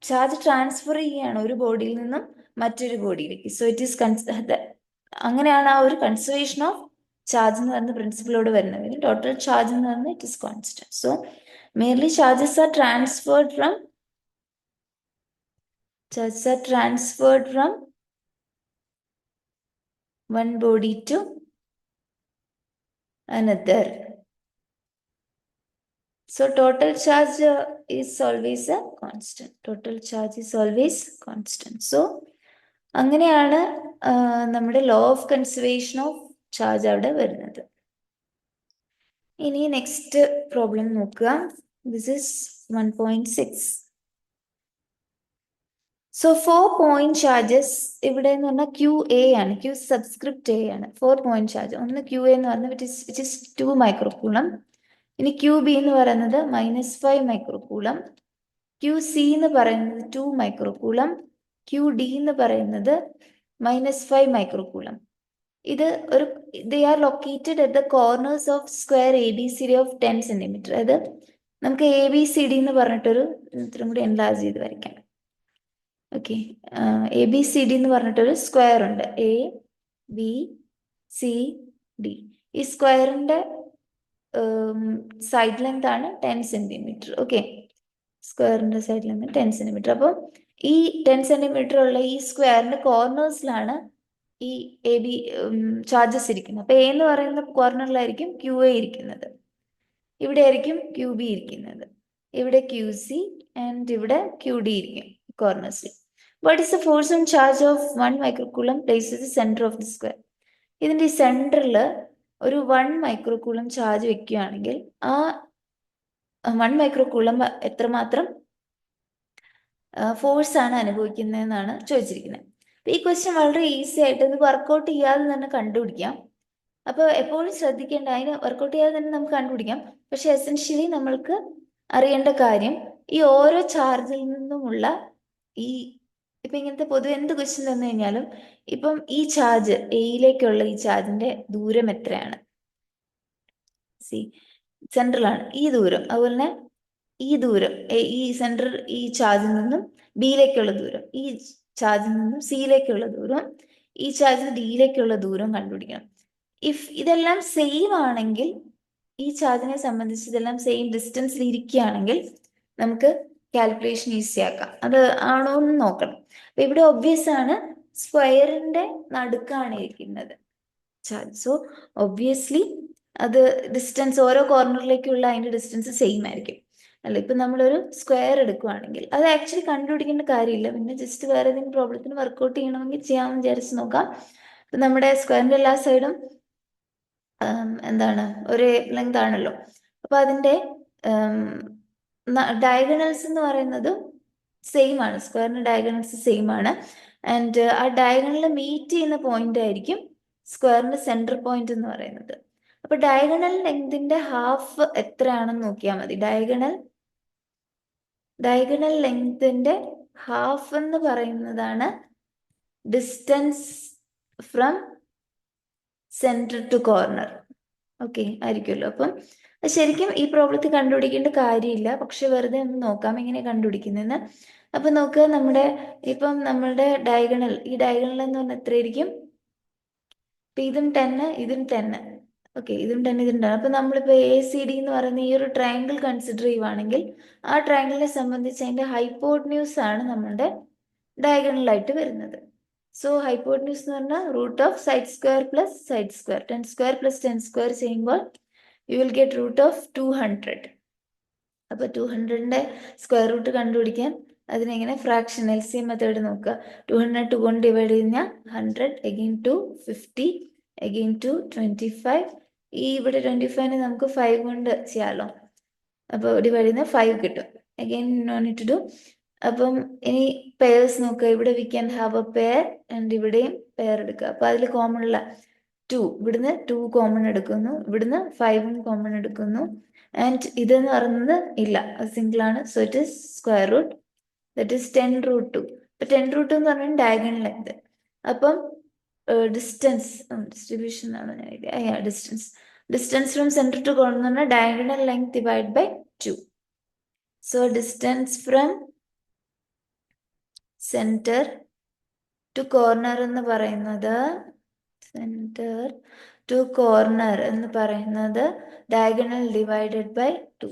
ചാർജ് ട്രാൻസ്ഫർ ചെയ്യുകയാണ് ഒരു ബോഡിയിൽ നിന്നും മറ്റൊരു ബോഡിയിലേക്ക്. സോ ഇറ്റ് ഈസ് അങ്ങനെയാണ് ആ ഒരു കൺസർവേഷൻ ഓഫ് ചാർജ് എന്ന് പറയുന്ന പ്രിൻസിപ്പിളോട് വരുന്നത്. ടോട്ടൽ ചാർജ് എന്ന് പറയുന്നത് it is constant. So merely charges are transferred from one body to another. So total charge is always a constant. Total charge is always constant. So അങ്ങനെയാണ് നമ്മുടെ law of conservation of charge അവിടെ വരുന്നത്. ഇനി next problem നോക്കുക. This is 1.6. So 4 point charges ഇവിടെ എന്ന് പറഞ്ഞാൽ Q A ആണ്, ക്യൂ സബ്സ്ക്രിപ്റ്റ് എ ആണ്. 4 പോയിന്റ് ചാർജ്, ഒന്ന് ക്യൂ എ എന്ന് പറഞ്ഞാൽ വിച്ച് ഇസ് 2 മൈക്രോകൂളം. ഇനി ക്യൂ ബി എന്ന് പറയുന്നത് -5 മൈക്രോകൂളം. ക്യൂ സി എന്ന് പറയുന്നത് 2 മൈക്രോകൂളം. ക്യൂ ഡി എന്ന് പറയുന്നത് -5 മൈക്രോകൂളം. ഇത് ഒരു they are located at the corners of square A B C D of 10 centimetre. അത് നമുക്ക് എ ബി സി ഡി എന്ന് പറഞ്ഞിട്ടൊരു ഇത്രയും കൂടി എൻലാർജ് ചെയ്ത് വരയ്ക്കാം. Okay, A B C D എന്ന് പറഞ്ഞിട്ടൊരു സ്ക്വയർ ഉണ്ട്, എ ബി സി ഡി. ഈ സ്ക്വയറിന്റെ സൈഡ് ലെങ്ത് ആണ് 10 സെന്റിമീറ്റർ. ഓക്കെ, സ്ക്വയറിന്റെ സൈഡ് ലെങ്ത് 10 സെന്റിമീറ്റർ. അപ്പം ഈ 10 സെന്റിമീറ്റർ ഉള്ള ഈ സ്ക്വയറിന്റെ കോർണേഴ്സിലാണ് ഈ എ ബി ചാർജസ് ഇരിക്കുന്നത്. അപ്പൊ എ എന്ന് പറയുന്ന കോർണറിലായിരിക്കും ക്യൂ എ ഇരിക്കുന്നത്, ഇവിടെ ആയിരിക്കും ക്യൂ ബി ഇരിക്കുന്നത്, ഇവിടെ ക്യൂ സി ആൻഡ് ഇവിടെ ക്യൂ ഡി ഇരിക്കും കോർണേഴ്സിൽ. What is the force on charge of 1 microcoulomb place the centre of the square? ഇതിന്റെ സെന്ററിൽ ഒരു 1 മൈക്രോകൂളം ചാർജ് വെക്കുകയാണെങ്കിൽ ആ 1 മൈക്രോകൂളം എത്രമാത്രം ഫോഴ്സ് ആണ് അനുഭവിക്കുന്നതെന്നാണ് ചോദിച്ചിരിക്കുന്നത്. ഈ ക്വസ്റ്റ്യൻ വളരെ ഈസി ആയിട്ട് ഇത് വർക്കൗട്ട് ചെയ്യാതെ തന്നെ കണ്ടുപിടിക്കാം. അപ്പോൾ എപ്പോഴും ശ്രദ്ധിക്കേണ്ട, അതിന് വർക്കൗട്ട് ചെയ്യാതെ തന്നെ നമുക്ക് കണ്ടുപിടിക്കാം. പക്ഷെ എസെൻഷ്യലി നമ്മൾക്ക് അറിയേണ്ട കാര്യം ഈ ഓരോ ചാർജിൽ നിന്നുമുള്ള ഈ ഇപ്പൊ ഇങ്ങനത്തെ പൊതുവെ എന്ത് ക്വസ്റ്റ്യൻ തന്നു കഴിഞ്ഞാലും ഇപ്പം ഈ ചാർജ് എയിലേക്കുള്ള ഈ ചാർജിന്റെ ദൂരം എത്രയാണ്? സെൻട്രലാണ് ഈ ദൂരം. അതുപോലെ തന്നെ ഈ ദൂരം, ഈ സെൻട്രൽ ഈ ചാർജിൽ നിന്നും ബിയിലേക്കുള്ള ദൂരം, ഈ ചാർജിൽ നിന്നും സിയിലേക്കുള്ള ദൂരം, ഈ ചാർജിൽ ഡിയിലേക്കുള്ള ദൂരം കണ്ടുപിടിക്കണം. ഇഫ് ഇതെല്ലാം സെയിം ആണെങ്കിൽ, ഈ ചാർജിനെ സംബന്ധിച്ച് ഇതെല്ലാം സെയിം ഡിസ്റ്റൻസിൽ ഇരിക്കുകയാണെങ്കിൽ നമുക്ക് കാൽക്കുലേഷൻ ഈസി ആക്കാം. അത് ആണോ എന്ന് നോക്കണം. അപ്പൊ ഇവിടെ ഒബ്വിയസ് ആണ്, സ്ക്വയറിന്റെ നടുക്കാണ് ഇരിക്കുന്നത് ചാർജ്. സോ ഒബ്വിയസ്ലി അത് ഡിസ്റ്റൻസ് ഓരോ കോർണറിലേക്കുള്ള അതിന്റെ ഡിസ്റ്റൻസ് സെയിം ആയിരിക്കും. അല്ല, ഇപ്പൊ നമ്മളൊരു സ്ക്വയർ എടുക്കുകയാണെങ്കിൽ അത് ആക്ച്വലി കണ്ടുപിടിക്കേണ്ട കാര്യമില്ല, പിന്നെ ജസ്റ്റ് വേറെ ഏതെങ്കിലും പ്രോബ്ലത്തിന് വർക്കൗട്ട് ചെയ്യണമെങ്കിൽ ചെയ്യാമെന്ന് വിചാരിച്ച് നോക്കാം. ഇപ്പൊ നമ്മുടെ സ്ക്വയറിന്റെ എല്ലാ സൈഡും എന്താണ് ഒരേ ലെങ്ത് ആണല്ലോ. അപ്പൊ അതിന്റെ ഡയഗണൽസ് എന്ന് പറയുന്നത് സെയിം ആണ്, സ്ക്വയറിന്റെ ഡയഗണൽസ് സെയിം ആണ്. ആൻഡ് ആ ഡയഗണൽ മീറ്റ് ചെയ്യുന്ന പോയിന്റ് ആയിരിക്കും സ്ക്വയറിന്റെ സെന്റർ പോയിന്റ് എന്ന് പറയുന്നത്. അപ്പൊ ഡയഗണൽ ലെങ്തിന്റെ ഹാഫ് എത്രയാണെന്ന് നോക്കിയാൽ മതി. ഡയഗണൽ ലെങ്തിന്റെ ഹാഫ് എന്ന് പറയുന്നതാണ് distance from centre to corner. Okay ആയിരിക്കുമല്ലോ. അപ്പം ശരിക്കും ഈ പ്രോബ്ലത്തിൽ കണ്ടുപിടിക്കേണ്ട കാര്യമില്ല, പക്ഷെ വെറുതെ ഒന്ന് നോക്കാം എങ്ങനെ കണ്ടുപിടിക്കുന്നതെന്ന്. അപ്പൊ നോക്കുക, ഇപ്പം നമ്മളുടെ ഡയഗണൽ, ഈ ഡയഗണൽ എന്ന് പറഞ്ഞാൽ എത്രയായിരിക്കും? ഇപ്പൊ ഇതും 10, ഇതും 10. ഓക്കെ, ഇതും 10, ഇതും 10. അപ്പൊ നമ്മളിപ്പോ ACD എന്ന് പറയുന്ന ഈ ഒരു ട്രയാങ്കിൾ കൺസിഡർ ചെയ്യുവാണെങ്കിൽ ആ ട്രയാങ്കിളിനെ സംബന്ധിച്ച് അതിന്റെ ഹൈപ്പോട്ന്യൂസ് ആണ് നമ്മളുടെ ഡയഗണലായിട്ട് വരുന്നത്. സോ ഹൈപ്പോട്ന്യൂസ് എന്ന് പറഞ്ഞാൽ root of side square plus side square, 10 square plus 10 square ചെയ്യുമ്പോൾ you will get root of 200. അപ്പൊ 200ന്റെ സ്ക്വയർ റൂട്ട് കണ്ടുപിടിക്കാൻ അതിനെങ്ങനെ ഫ്രാക്ഷൻ LCM മെത്തേഡ് നോക്കുക. 200 2 കൊണ്ട് ഡിവൈഡ് കഴിഞ്ഞാൽ 100, അഗെയിൻ 2 50, അഗെയിൻ 2 25. ഈ ഇവിടെ 25നെ നമുക്ക് 5 കൊണ്ട് ചെയ്യാമല്ലോ. അപ്പോൾ ഡിവൈഡ് ചെയ്യുന്ന 5 കിട്ടും. Again no need to do. അപ്പം ഇനി പെയർസ് നോക്കുക. ഇവിടെ we can have a pair and ഇവിടെയും പെയർ എടുക്കുക. അപ്പൊ അതിൽ കോമൺ ഉള്ള 2, ഇവിടുന്ന് 2 കോമൺ എടുക്കുന്നു, ഇവിടുന്ന് 5 കോമൺ എടുക്കുന്നു. ആൻഡ് ഇതെന്ന് പറയുന്നത് ഇല്ല, സിംഗിൾ ആണ്. So it is square root, that is 10√2. ഇപ്പൊ 10√2 എന്ന് പറഞ്ഞാൽ ഡയഗണൽ ലെങ്ത്. അപ്പം ഡിസ്റ്റൻസ് ഡിസ്ട്രിബ്യൂഷൻ ആണ് ഞാൻ എഴുതിയ distance from centre to corner എന്ന് പറഞ്ഞാൽ diagonal length divide by 2. So distance from centre to corner എന്ന് പറയുന്നത് സെന്റർ ടു കോർണർ എന്ന് പറയുന്നത് ഡയഗണൽ ഡിവൈഡഡ് ബൈ 2.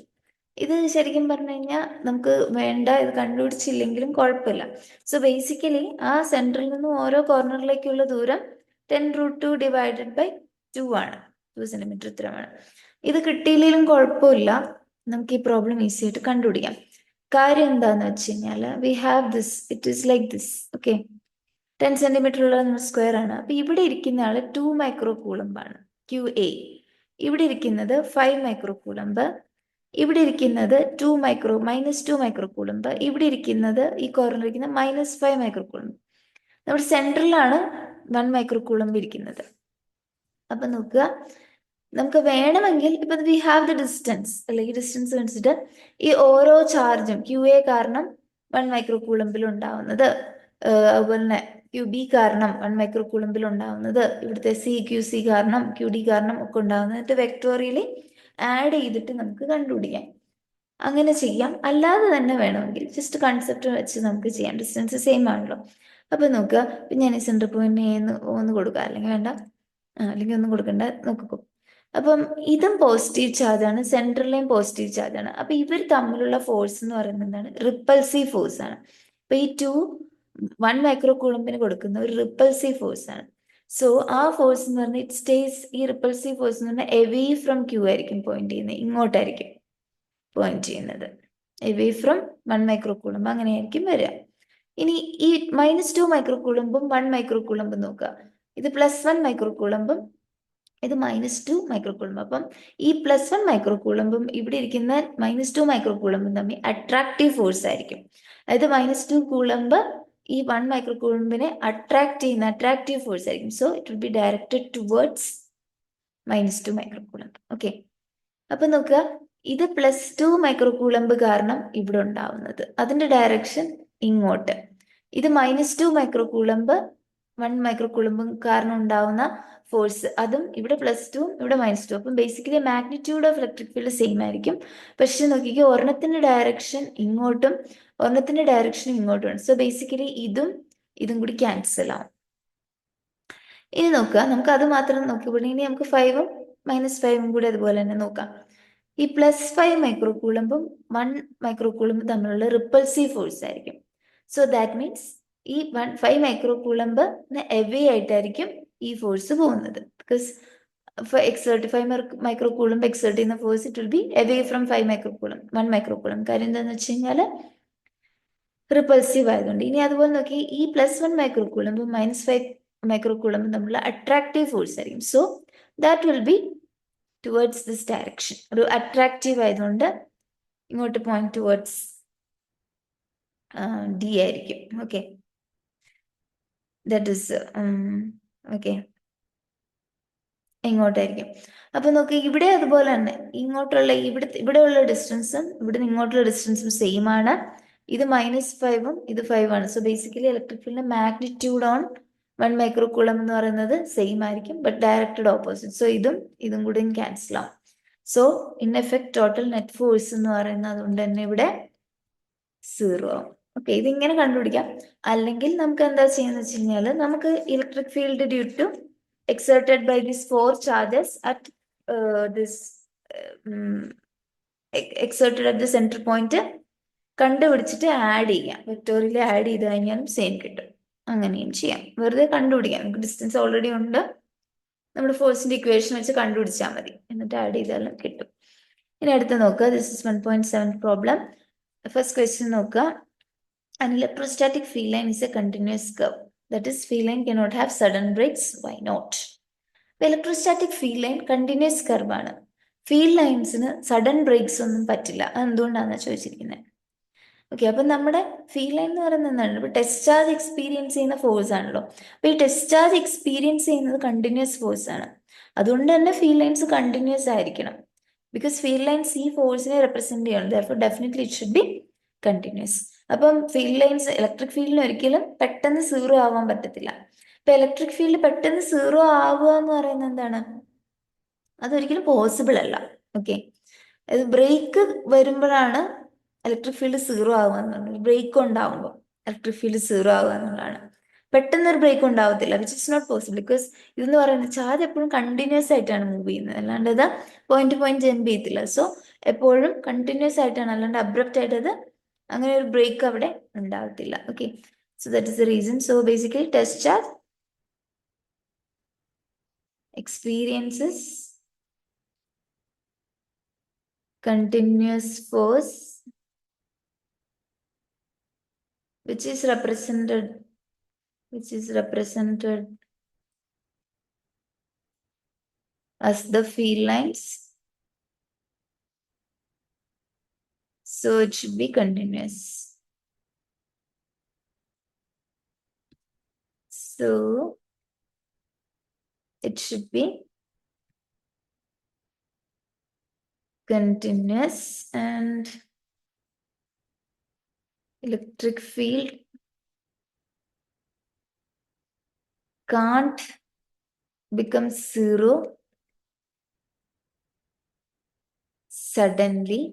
ഇത് ശരിക്കും പറഞ്ഞു കഴിഞ്ഞാൽ നമുക്ക് വേണ്ട, ഇത് കണ്ടുപിടിച്ചില്ലെങ്കിലും കുഴപ്പമില്ല. സോ ബേസിക്കലി ആ സെന്ററിൽ നിന്നും ഓരോ കോർണറിലേക്കുള്ള ദൂരം 10√2 ഡിവൈഡഡ് ബൈ 2 ആണ്. 2 സെന്റിമീറ്റർ ഉത്തരമാണ്. ഇത് കിട്ടിയില്ലെങ്കിലും കുഴപ്പമില്ല, നമുക്ക് ഈ പ്രോബ്ലം ഈസി ആയിട്ട് കണ്ടുപിടിക്കാം. കാര്യം എന്താന്ന് വെച്ച് കഴിഞ്ഞാൽ we have this, it is like this. Okay, 10 centimetre ഉള്ള സ്ക്വയർ ആണ്. അപ്പൊ ഇവിടെ ഇരിക്കുന്ന ആള് 2 മൈക്രോ കൂളംബാണ്, QA. ഇവിടെ ഇരിക്കുന്നത് 5 മൈക്രോ കൂളംബ്, ഇവിടെ ഇരിക്കുന്നത് -2 മൈക്രോ കൂളംബ്, ഇവിടെ ഇരിക്കുന്നത് ഈ കോർണർ ഇരിക്കുന്ന -5 മൈക്രോ കൂളംബ്. നമ്മുടെ സെൻട്രലാണ് 1 മൈക്രോ കൂളംബ് ഇരിക്കുന്നത്. അപ്പൊ നോക്കുക, നമുക്ക് വേണമെങ്കിൽ ഇപ്പൊ വി ഹാവ് ദ ഡിസ്റ്റൻസ്, അല്ലെങ്കിൽ ഡിസ്റ്റൻസ് വെച്ചിട്ട് ഈ ഓരോ ചാർജും QA കാരണം 1 മൈക്രോ കൂളംബിൽ ഉണ്ടാവുന്നത്, അതുപോലെ തന്നെ QB കാരണം 1 മൈക്രോ കൂളംബിൽ ഉണ്ടാവുന്നത്, ഇവിടുത്തെ QC കാരണം QD കാരണം ഒക്കെ ഉണ്ടാവുന്നത് വെക്ടോറിയലി ആഡ് ചെയ്തിട്ട് നമുക്ക് കണ്ടുപിടിക്കാം. അങ്ങനെ ചെയ്യാം. അല്ലാതെ തന്നെ വേണമെങ്കിൽ ജസ്റ്റ് കൺസെപ്റ്റ് വെച്ച് നമുക്ക് ചെയ്യാം, ഡിസ്റ്റൻസ് സെയിം ആണല്ലോ. അപ്പൊ നോക്കുക, ഇപ്പം ഞാൻ ഈ സെൻറ്റർ പോയിന്റ് ഒന്ന് കൊടുക്കുക, അല്ലെങ്കിൽ വേണ്ട, അല്ലെങ്കിൽ ഒന്നും കൊടുക്കണ്ട, നോക്കൂ. അപ്പം ഇതും പോസിറ്റീവ് ചാർജ് ആണ്, സെൻട്രലിലെയും പോസിറ്റീവ് ചാർജ് ആണ്. അപ്പൊ ഇവർ തമ്മിലുള്ള ഫോഴ്സ് എന്ന് പറയുന്നത് എന്താണ്? റിപ്പൾസീവ് ഫോഴ്സ് ആണ്. അപ്പൊ ഈ 1 മൈക്രോ കൂളംബിന് കൊടുക്കുന്ന ഒരു റിപ്പൾസീവ് ഫോഴ്സ് ആണ്. സോ ആ ഫോഴ്സ് എന്ന് പറഞ്ഞാൽ ഇറ്റ് സ്റ്റേസ്, ഈ റിപ്പൾസീവ് ഫോഴ്സ് എന്ന് പറഞ്ഞാൽ എവേ ഫ്രം Q ആയിരിക്കും പോയിന്റ് ചെയ്യുന്നത്, ഇങ്ങോട്ടായിരിക്കും പോയിന്റ് ചെയ്യുന്നത്, എവേ ഫ്രം 1 മൈക്രോ കൂളംബ് അങ്ങനെയായിരിക്കും വരിക. ഇനി ഈ -2 മൈക്രോ കൂളംബും 1 മൈക്രോ കൂളംബും നോക്കുക, ഇത് +1 മൈക്രോ കൂളംബും ഇത് -2 മൈക്രോ കൂളംബ്. അപ്പം ഈ +1 മൈക്രോ കൂളംബും ഇവിടെ ഇരിക്കുന്ന -2 മൈക്രോ കൂളംബും തമ്മിൽ അട്രാക്റ്റീവ് ഫോഴ്സ് ആയിരിക്കും. അതായത് -2 കൂളംബ് ഈ 1 മൈക്രോ കൂളംബിനെ അട്രാക്ട് ചെയ്യുന്ന അട്രാക്റ്റീവ് ഫോഴ്സ് ആയിരിക്കും. So it will be directed towards -2 micro Coulomb. Okay, അപ്പൊ നോക്കുക, ഇത് +2 മൈക്രോ കൂളംബ് കാരണം ഇവിടെ ഉണ്ടാവുന്നത്, അതിന്റെ ഡയറക്ഷൻ ഇങ്ങോട്ട്. ഇത് -2 മൈക്രോ കൂളംബ് 1 മൈക്രോ കൂളംബ് കാരണം ഉണ്ടാവുന്ന ഫോഴ്സ്, അതും ഇവിടെ +2 ഇവിടെ -2. അപ്പം basically magnitude of electric field same ആയിരിക്കും. പക്ഷെ നോക്കിക്കോ, ഒരെണ്ണത്തിന്റെ ഡയറക്ഷൻ ഇങ്ങോട്ടും ഒരെണ്ണത്തിന്റെ ഡയറക്ഷൻ ഇങ്ങോട്ടുമാണ്. സോ ബേസിക്കലി ഇതും കൂടി ക്യാൻസൽ ആവും. ഇനി നോക്കുക, നമുക്ക് അത് മാത്രം നോക്കിപ്പോയി, ഇനി നമുക്ക് 5ഉം -5ഉം കൂടി അതുപോലെ തന്നെ നോക്കാം. ഈ +5 മൈക്രോ കൂളംബും 1 മൈക്രോ കൂളംബും തമ്മിലുള്ള റിപ്പൾസീവ് ഫോഴ്സ് ആയിരിക്കും. സോ ദാറ്റ് മീൻസ് ഈ 5 മൈക്രോ കൂളംബ് എവേ ആയിട്ടായിരിക്കും ഈ ഫോഴ്സ് പോകുന്നത്. ബിക്കോസ് 5 മൈക്രോ കൂളംബ് എക്സേർട്ട് ചെയ്യുന്ന force it will be away from 5 micro Coulomb 1 micro Coulomb. കാര്യം എന്താണെന്ന് വെച്ച് കഴിഞ്ഞാൽ റിപ്പൾസീവ് ആയതുകൊണ്ട്. ഇനി അതുപോലെ നോക്കി, ഈ +1 മൈക്രോ കൂളംബും -5 മൈക്രോ കൂളംബും തമ്മിലുള്ള അട്രാക്റ്റീവ് ഫോഴ്സ് ആയിരിക്കും. So that will be towards this direction. ഒരു അട്രാക്റ്റീവ് ആയതുകൊണ്ട് ഇങ്ങോട്ട് പോയിന്റ് ടുവേർഡ്സ് D ആയിരിക്കും. ഓക്കെ, ദാറ്റ് ഇസ് ഓക്കെ, ഇങ്ങോട്ടായിരിക്കും. അപ്പൊ നോക്കി, ഇവിടെ അതുപോലെ തന്നെ ഇങ്ങോട്ടുള്ള ഇവിടെയുള്ള ഡിസ്റ്റൻസും ഇവിടെ ഇങ്ങോട്ടുള്ള ഡിസ്റ്റൻസും സെയിം ആണ്. ഇത് -5ഉം ഇത് 5 ആണ്. സോ ബേസിക്കലി ഇലക്ട്രിക് ഫീൽഡിന്റെ മാഗ്നിറ്റ്യൂഡ് ഓൺ 1 മൈക്രോ കൂളം എന്ന് പറയുന്നത് സെയിം ആയിരിക്കും, ബട്ട് ഡയറക്റ്റഡ് ഓപ്പോസിറ്റ്. സോ ഇതും കൂടി ക്യാൻസൽ ആവും. So in effect total net force എന്ന് പറയുന്നത് അതുകൊണ്ട് തന്നെ ഇവിടെ 0 ആവും. ഓക്കെ, ഇതിങ്ങനെ കണ്ടുപിടിക്കാം. അല്ലെങ്കിൽ നമുക്ക് എന്താ ചെയ്യുന്നത് വെച്ച് കഴിഞ്ഞാൽ, നമുക്ക് electric field due to exerted by these 4 charges at exerted at the center point കണ്ടുപിടിച്ചിട്ട് ആഡ് ചെയ്യാം, വെക്ടോറിയൽ ആഡ് ചെയ്ത് കഴിഞ്ഞാലും സെയിം കിട്ടും. അങ്ങനെയും ചെയ്യാം, വെറുതെ കണ്ടുപിടിക്കാം. നമുക്ക് ഡിസ്റ്റൻസ് ഓൾറെഡി ഉണ്ട്, നമ്മുടെ ഫോഴ്സിന്റെ ഇക്വേഷൻ വെച്ച് കണ്ടുപിടിച്ചാൽ മതി, എന്നിട്ട് ആഡ് ചെയ്താലും കിട്ടും. ഇനി അടുത്ത് നോക്കുക, this is 1.7 problem. First question നോക്കുക. An electrostatic field line is a continuous curve. That is, field line cannot have sudden breaks. Why not? Electrostatic field line continuous curve ആണ്. ഫീൽഡ് ലൈൻസിന് സഡൻ ബ്രേക്സ് ഒന്നും പറ്റില്ല. അതെന്തുകൊണ്ടാണെന്ന് ചോദിച്ചിരിക്കുന്നത്. Okay, അപ്പം നമ്മുടെ field line എന്ന് പറയുന്നത് എന്താണ്? ഇപ്പൊ ടെസ്റ്റ് ചാർജ് എക്സ്പീരിയൻസ് ചെയ്യുന്ന ഫോഴ്സ് ആണല്ലോ. അപ്പൊ ഈ ടെസ്റ്റ് ചാർജ് എക്സ്പീരിയൻസ് ചെയ്യുന്നത് കണ്ടിന്യൂസ് ഫോഴ്സ് ആണ്. അതുകൊണ്ട് തന്നെ ഫീൽഡ് ലൈൻസ് കണ്ടിന്യൂസ് ആയിരിക്കണം. because field lines ഈ ഫോഴ്സിനെ റെപ്രസെന്റ് ചെയ്യണം, therefore definitely it should be continuous. അപ്പം ഫീൽഡ് ലൈൻസ് ഇലക്ട്രിക് ഫീൽഡിന് ഒരിക്കലും പെട്ടെന്ന് സീറോ ആവാൻ പറ്റത്തില്ല. ഇപ്പൊ ഇലക്ട്രിക് ഫീൽഡ് പെട്ടെന്ന് സീറോ ആവുക എന്ന് പറയുന്നത് എന്താണ്? അതൊരിക്കലും പോസിബിൾ അല്ല. ഓക്കെ, അത് ബ്രേക്ക് വരുമ്പോഴാണ് ഇലക്ട്രിക് ഫീൽഡ് സീറോ ആവുക എന്നുള്ളത്. ബ്രേക്ക് ഉണ്ടാവുമ്പോൾ ഇലക്ട്രിക് ഫീൽഡ് സീറോ ആവുക എന്നുള്ളതാണ്. പെട്ടെന്നൊരു ബ്രേക്ക് ഉണ്ടാവത്തില്ല, which is not possible. Because ഇതെന്ന് പറയുന്നത് ചാർജ് എപ്പോഴും കണ്ടിന്യൂസ് ആയിട്ടാണ് മൂവ് ചെയ്യുന്നത്, അല്ലാണ്ട് ഇത് പോയിന്റ് ടു പോയിന്റ് ജമ്പ് ചെയ്യത്തില്ല. സോ എപ്പോഴും കണ്ടിന്യൂസ് ആയിട്ടാണ്, അല്ലാണ്ട് അബ്രപ്റ്റ് ആയിട്ട് അത് അങ്ങനെ ഒരു ബ്രേക്ക് അവിടെ ഉണ്ടാവത്തില്ല. Okay, so that is the reason. So basically test charge experiences continuous force which is represented as the field lines, so it should be continuous. So it should be continuous, and electric field can't become zero suddenly,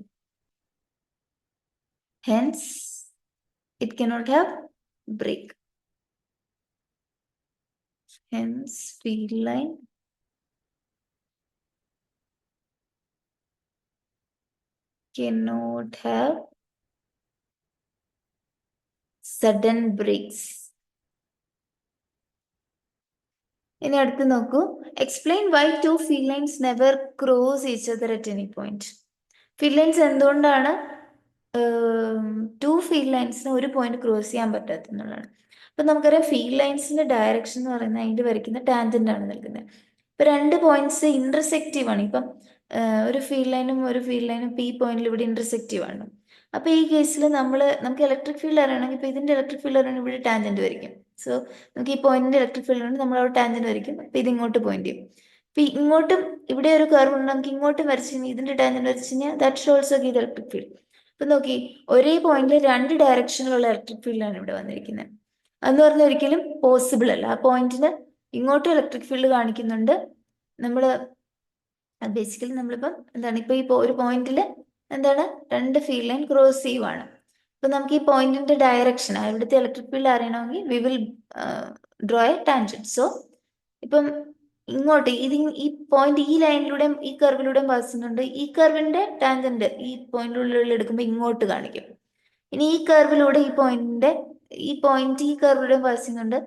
hence it cannot have break. Hence field line cannot have sudden breaks. ഇനി അടുത്ത് നോക്കൂ, explain why two field lines never cross each other at any point. Field lines എന്തുകൊണ്ടാണ് two field ലൈൻസിന് ഒരു point cross ചെയ്യാൻ പറ്റാത്തെന്നുള്ളതാണ്. അപ്പൊ നമുക്കറിയാം field ലൈൻസിന്റെ direction എന്ന് പറയുന്നത് അതിന്റെ വരയ്ക്കുന്ന ടാൻജന്റ് ആണ് നൽകുന്നത്. ഇപ്പൊ രണ്ട് പോയിന്റ്സ് ഇന്റർസെക്റ്റീവ് ആണ്. ഇപ്പം ഒരു ഫീൽഡ് ലൈനും ഇപ്പൊ ഈ പോയിന്റിൽ ഇവിടെ ഇന്റർസെക്റ്റീവ് ആണ്. അപ്പൊ ഈ കേസിൽ നമുക്ക് ഇലക്ട്രിക് ഫീൽഡ് അറിയണമെങ്കിൽ ഇപ്പൊ ഇതിന്റെ ഇലക്ട്രിക് ഫീൽഡ് അറിയണമെങ്കിൽ ഇവിടെ ടാൻജന്റ് വരയ്ക്കും. സോ നമുക്ക് ഈ പോയിന്റിന്റെ ഇലക്ട്രിക് ഫീൽഡ് ഉണ്ട്, നമ്മൾ അവിടെ ടാൻജന്റ് വരയ്ക്കും. അപ്പൊ ഇത് ഇങ്ങോട്ട് പോയിന്റ് ചെയ്യും. അപ്പൊ ഇങ്ങോട്ടും ഇവിടെ ഒരു കർവ് ഉണ്ട്, നമുക്ക് ഇങ്ങോട്ടും വരച്ചു കഴിഞ്ഞാൽ ഇതിന്റെ ടാൻജന്റ് വരച്ചു കഴിഞ്ഞാൽ that should also give electric field. അപ്പൊ നോക്കി, ഒരേ പോയിന്റിൽ രണ്ട് ഡയറക്ഷനിലുള്ള ഇലക്ട്രിക് ഫീൽഡാണ് ഇവിടെ വന്നിരിക്കുന്നത്. അതെന്ന് പറഞ്ഞാൽ ഒരിക്കലും പോസിബിൾ അല്ല. ആ പോയിന്റിന് ഇങ്ങോട്ടും ഇലക്ട്രിക് ഫീൽഡ് കാണിക്കുന്നുണ്ട്. ബേസിക്കലി നമ്മളിപ്പം എന്താണ്, ഇപ്പൊ ഒരു പോയിന്റിൽ എന്താണ് രണ്ട് ഫീൽഡ് ലൈൻ ക്രോസ് ചെയ്യുവാണ്. അപ്പൊ നമുക്ക് ഈ പോയിന്റിന്റെ ഡയറക്ഷൻ, ഇവിടുത്തെ ഇലക്ട്രിക് ഫീൽഡ് അറിയണമെങ്കിൽ we will draw A tangent. So ഇപ്പം ഇങ്ങോട്ട് ഈ പോയിന്റ് ഈ ലൈനിലൂടെയും ഈ കർവിലൂടെയും പാസ് ചെയ്യുന്നുണ്ട്. ഈ കർവിന്റെ ടാൻജന്റ് ഈ പോയിന്റിനുള്ളിൽ എടുക്കുമ്പോൾ ഇങ്ങോട്ട് കാണിക്കും. ഇനി ഈ കർവിലൂടെ ഈ പോയിന്റ് ഈ കർവിലൂടെ പാസ് ചെയ്യുന്നുണ്ട്.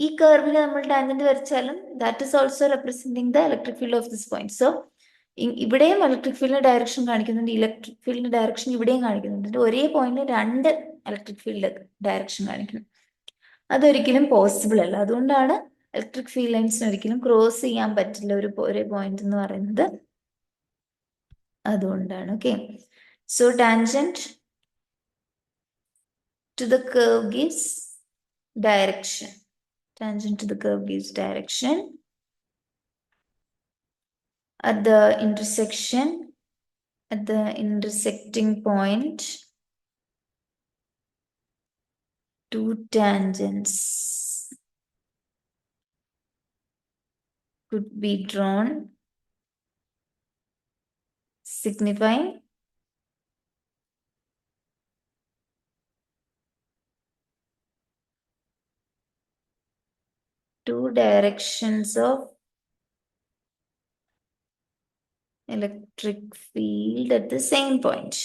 ഈ കർവിന് നമ്മൾ ടാൻജന്റ് വരച്ചാലും that is also representing the electric field of this point. So ഇവിടെയും ഇലക്ട്രിക് ഫീൽഡിന്റെ ഡയറക്ഷൻ കാണിക്കുന്നുണ്ട്, ഇലക്ട്രിക് ഫീൽഡിന്റെ ഡയറക്ഷൻ ഇവിടെയും കാണിക്കുന്നുണ്ട്. ഒരേ പോയിന്റിൽ രണ്ട് ഇലക്ട്രിക് ഫീൽഡ് ഡയറക്ഷൻ കാണിക്കുന്നു. അതൊരിക്കലും പോസിബിൾ അല്ല. അതുകൊണ്ടാണ് ഇലക്ട്രിക് ഫീൽഡ് ലൈൻസിന് ഒരിക്കലും ക്രോസ് ചെയ്യാൻ പറ്റില്ല ഒരേ പോയിന്റ് എന്ന് പറയുന്നത്. അതുകൊണ്ടാണ്. Okay, so tangent to the curve gives direction. Tangent to the curve gives direction. At the intersecting point, two tangents could be drawn, signifying two directions of electric field at the same point.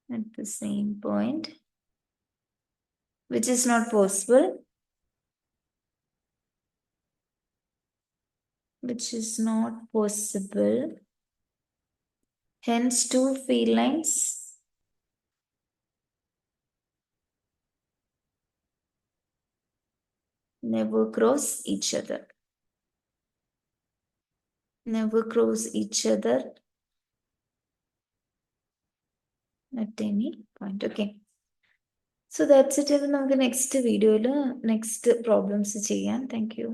At the same point, which is not possible. Hence, two field lines never cross each other. At any point. Okay, so that's it. നമുക്ക് next വീഡിയോയിൽ next problems ചെയ്യാം. Thank you.